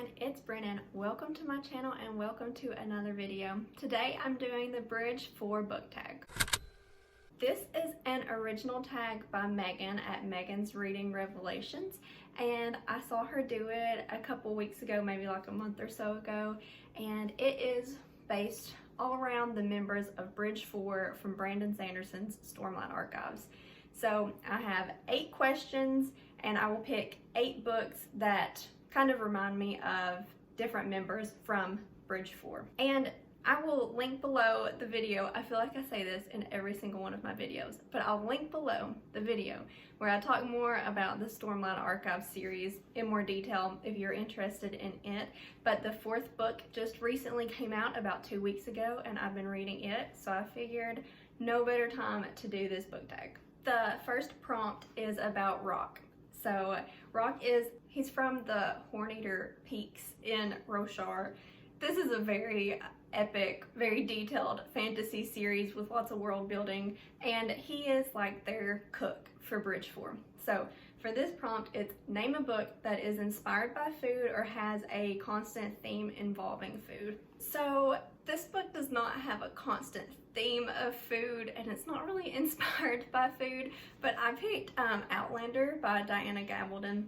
everyone, it's Brennan. Welcome to my channel and welcome to another video. Today I'm doing the Bridge 4 book tag. This is an original tag by Megan at Megan's Reading Revelations, and I saw her do it a couple weeks ago, maybe like a month or so ago, and it is based all around the members of Bridge 4 from Brandon Sanderson's Stormlight archives. So I have 8 questions and I will pick 8 books that kind of remind me of different members from Bridge 4. And I will link below the video. I feel like I say this in every single one of my videos, but I'll link below the video where I talk more about the Stormlight Archive series in more detail if you're interested in it. But the 4th book just recently came out about 2 weeks ago and I've been reading it, so I figured no better time to do this book tag. The first prompt is about Rock. So Rock he's from the Horneater Peaks in Roshar. This is a very epic, very detailed fantasy series with lots of world building, and he is like their cook for Bridge 4. So for this prompt, it's name a book that is inspired by food or has a constant theme involving food. So this book does not have a constant theme of food, and it's not really inspired by food, but I picked Outlander by Diana Gabaldon,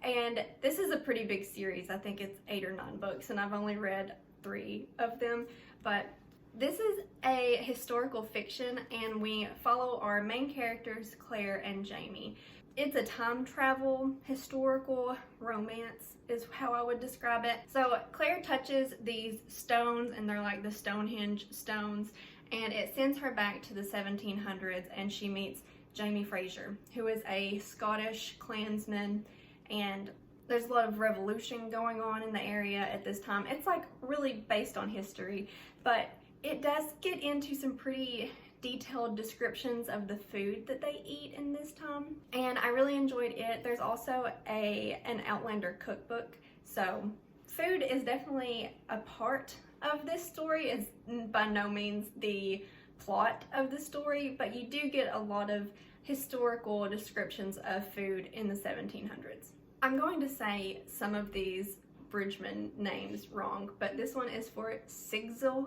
and this is a pretty big series. I think it's 8 or 9 books, and I've only read 3 of them, but this is a historical fiction, and we follow our main characters, Claire and Jamie. It's a time travel historical romance is how I would describe it. So Claire touches these stones, and they're like the Stonehenge stones, and it sends her back to the 1700s, and she meets Jamie Fraser, who is a Scottish clansman, and there's a lot of revolution going on in the area at this time. It's like really based on history, but it does get into some pretty detailed descriptions of the food that they eat in this time, and I really enjoyed it. There's also an Outlander cookbook, so food is definitely a part of this story. It's by no means the plot of the story, but you do get a lot of historical descriptions of food in the 1700s. I'm going to say some of these Bridgeman names wrong, but this one is for Sigzil,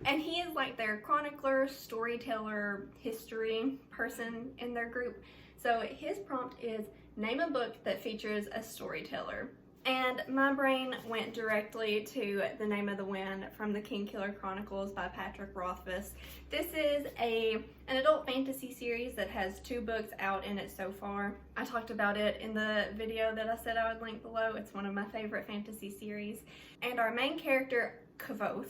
and he is like their chronicler, storyteller, history person in their group. So his prompt is name a book that features a storyteller. And my brain went directly to The Name of the Wind from the Kingkiller Chronicles by Patrick Rothfuss. This is an adult fantasy series that has 2 books out in it so far. I talked about it in the video that I said I would link below. It's one of my favorite fantasy series. And our main character, Kvothe,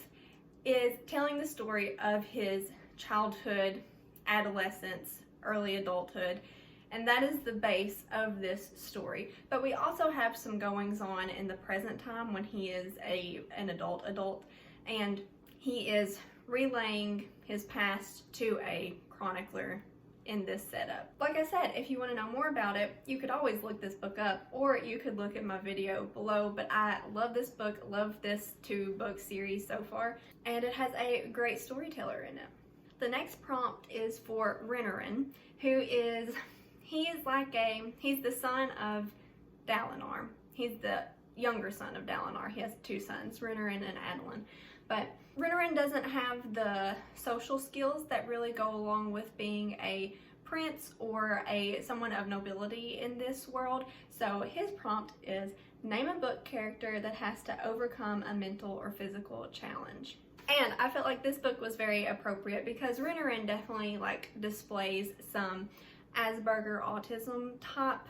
is telling the story of his childhood, adolescence, early adulthood, and that is the base of this story. But we also have some goings on in the present time when he is an adult, and he is relaying his past to a chronicler in this setup. Like I said, if you want to know more about it, you could always look this book up, or you could look at my video below. But I love this book, love this 2-book series so far, and it has a great storyteller in it. The next prompt is for Renarin, who is he's the son of Dalinar. He's the younger son of Dalinar. He has 2 sons, Renarin and Adolin. But Renarin doesn't have the social skills that really go along with being a prince or someone of nobility in this world. So his prompt is name a book character that has to overcome a mental or physical challenge. And I felt like this book was very appropriate because Renarin definitely displays some Asperger autism type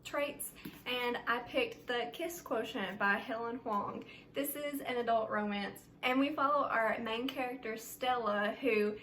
traits, and I picked The Kiss Quotient by Helen Huang. This is an adult romance, and we follow our main character Stella, who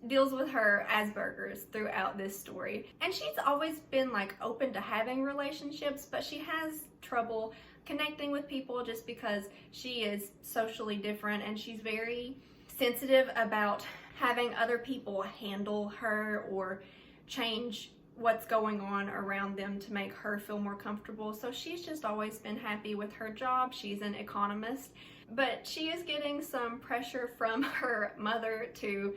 deals with her Asperger's throughout this story. And she's always been open to having relationships, but she has trouble connecting with people just because she is socially different, and she's very sensitive about having other people handle her or change what's going on around them to make her feel more comfortable. So she's just always been happy with her job. She's an economist, but she is getting some pressure from her mother to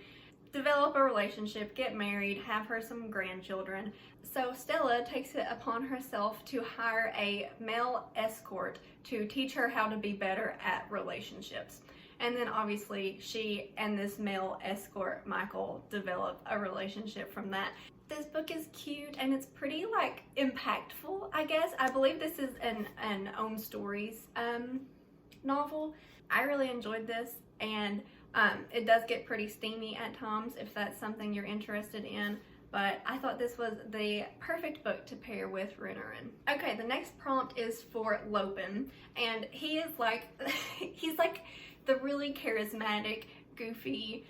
develop a relationship, get married, have her some grandchildren. So Stella takes it upon herself to hire a male escort to teach her how to be better at relationships. And then obviously she and this male escort, Michael, develop a relationship from that. This book is cute and it's pretty like impactful, I guess. I believe this is an Own Stories novel. I really enjoyed this, and it does get pretty steamy at times if that's something you're interested in. But I thought this was the perfect book to pair with Renarin. Okay, the next prompt is for Lopin, and he is like, he's like the really charismatic, goofy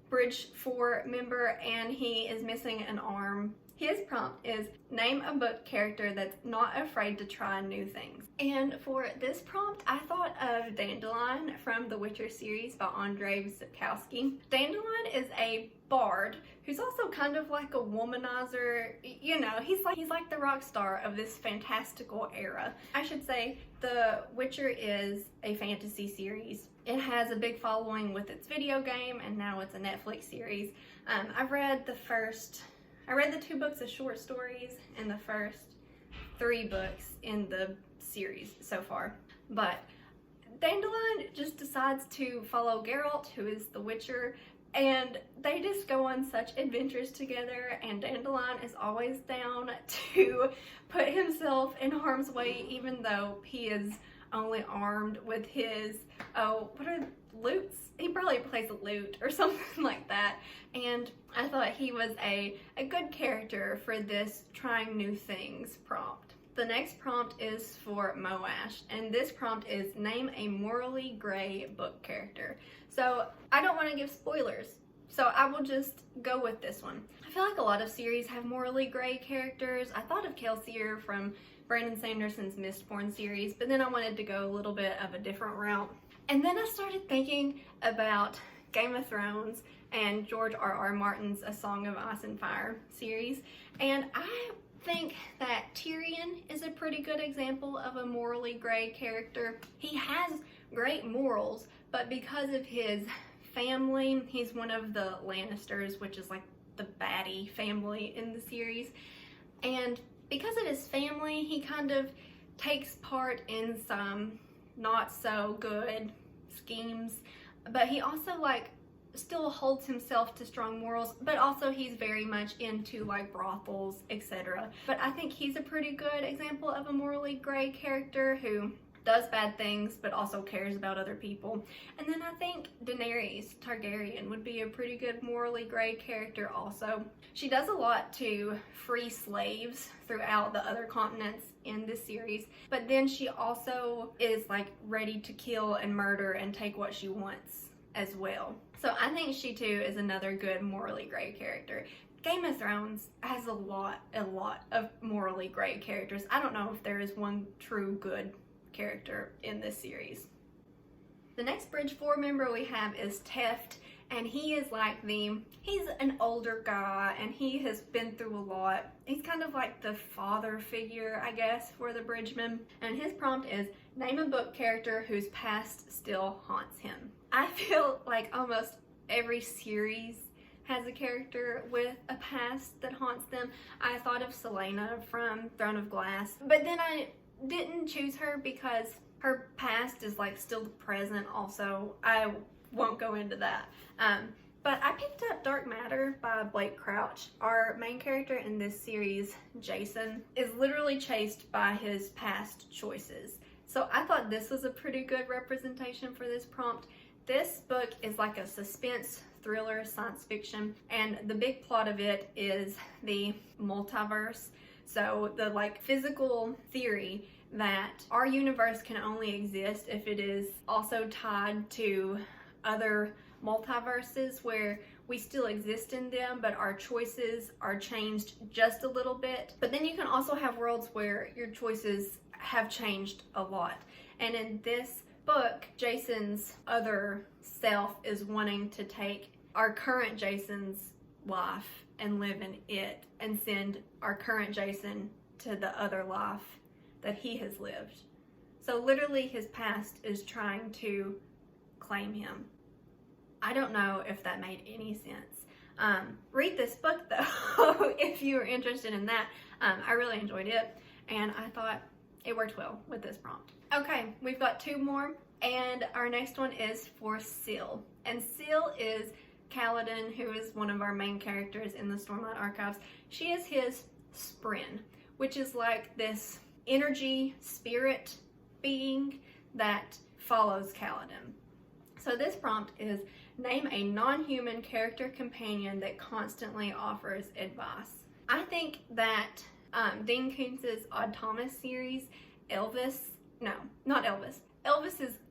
Bridge 4 member, and he is missing an arm. His prompt is name a book character that's not afraid to try new things. And for this prompt, I thought of Dandelion from the Witcher series by Andrzej Sapkowski. Dandelion is a bard who's also kind of like a womanizer. You know, he's like the rock star of this fantastical era. I should say The Witcher is a fantasy series. It has a big following with its video game, and now it's a Netflix series. I read the 2 books of short stories and the first 3 books in the series so far. But Dandelion just decides to follow Geralt, who is the Witcher, and they just go on such adventures together, and Dandelion is always down to put himself in harm's way, even though he is only armed with his, what are lutes? He probably plays a lute or something like that. And I thought he was a good character for this trying new things prompt. The next prompt is for Moash, and this prompt is name a morally gray book character. So I don't want to give spoilers, so I will just go with this one. I feel like a lot of series have morally gray characters. I thought of Kelsier from Brandon Sanderson's Mistborn series, but then I wanted to go a little bit of a different route. And then I started thinking about Game of Thrones and George R.R. Martin's A Song of Ice and Fire series, and I think that Tyrion is a pretty good example of a morally gray character. He has great morals, but because of his family, he's one of the Lannisters, which is like the baddie family in the series, and because of his family, he kind of takes part in some not so good schemes, but he also like still holds himself to strong morals, but also he's very much into like brothels, etc. But I think he's a pretty good example of a morally gray character who does bad things but also cares about other people. And then I think Daenerys Targaryen would be a pretty good morally gray character also. She does a lot to free slaves throughout the other continents in this series, but then she also is like ready to kill and murder and take what she wants as well. So I think she too is another good morally gray character. Game of Thrones has a lot of morally gray characters. I don't know if there is one true good character in this series. The next Bridge 4 member we have is Teft, and he is like he's an older guy and he has been through a lot. He's kind of like the father figure, I guess, for the Bridgemen. And his prompt is name a book character whose past still haunts him. I feel like almost every series has a character with a past that haunts them. I thought of Celaena from Throne of Glass, but then I didn't choose her because her past is like still present also. I won't go into that. But I picked up Dark Matter by Blake Crouch. Our main character in this series, Jason, is literally chased by his past choices. So I thought this was a pretty good representation for this prompt. This book is like a suspense thriller science fiction, and the big plot of it is the multiverse. So the like physical theory that our universe can only exist if it is also tied to other multiverses where we still exist in them, but our choices are changed just a little bit. But then you can also have worlds where your choices have changed a lot. And in this book, Jason's other self is wanting to take our current Jason's life and live in it and send our current Jason to the other life that he has lived. So literally his past is trying to claim him. I don't know if that made any sense. read this book though if you are interested in that. I really enjoyed it, and I thought it worked well with this prompt. Okay, we've got 2 more, and our next one is for Seal. And Seal is Kaladin, who is one of our main characters in the Stormlight Archives. She is his Spren, which is like this energy spirit being that follows Kaladin. So this prompt is, name a non-human character companion that constantly offers advice. I think that Dean Koontz's Odd Thomas series, Elvis's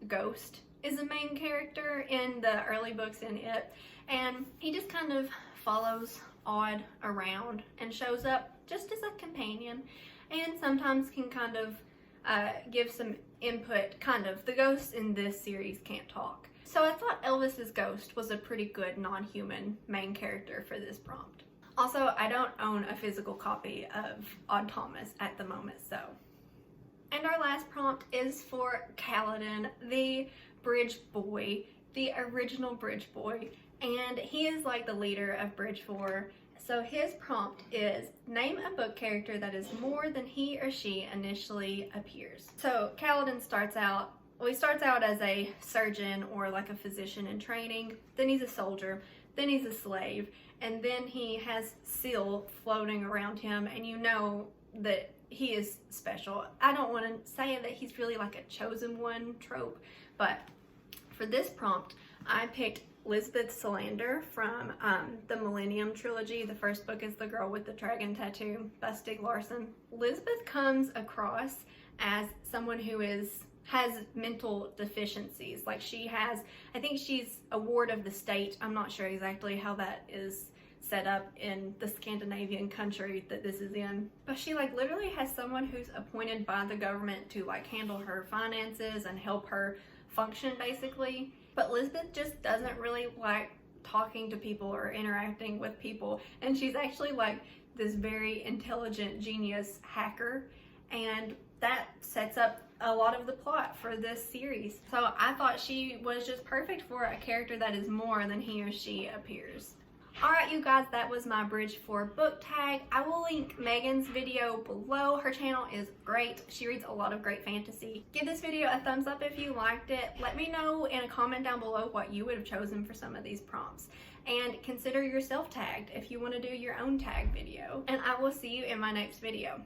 ghost is the main character in the early books in it, and he just kind of follows Odd around and shows up just as a companion, and sometimes can kind of give some input. The ghosts in this series can't talk. So I thought Elvis's ghost was a pretty good non-human main character for this prompt. Also, I don't own a physical copy of Odd Thomas at the moment, so. And our last prompt is for Kaladin, the Bridge Boy, the original Bridge Boy, and he is like the leader of Bridge 4. So his prompt is, name a book character that is more than he or she initially appears. So Kaladin starts out as a surgeon or like a physician in training, then he's a soldier, then he's a slave, and then he has Seal floating around him, and you know that he is special. I don't want to say that he's really like a chosen one trope, but for this prompt, I picked Lisbeth Salander from the Millennium Trilogy. The first book is The Girl with the Dragon Tattoo by Stieg Larsson. Lisbeth comes across as someone who has mental deficiencies. Like I think she's a ward of the state. I'm not sure exactly how that is set up in the Scandinavian country that this is in. But she literally has someone who's appointed by the government to handle her finances and help her function basically. But Lisbeth just doesn't really like talking to people or interacting with people. And she's actually this very intelligent genius hacker. And that sets up a lot of the plot for this series. So I thought she was just perfect for a character that is more than he or she appears. Alright you guys, that was my Bridge 4 book tag. I will link Megan's video below. Her channel is great. She reads a lot of great fantasy. Give this video a thumbs up if you liked it. Let me know in a comment down below what you would have chosen for some of these prompts. And consider yourself tagged if you want to do your own tag video. And I will see you in my next video.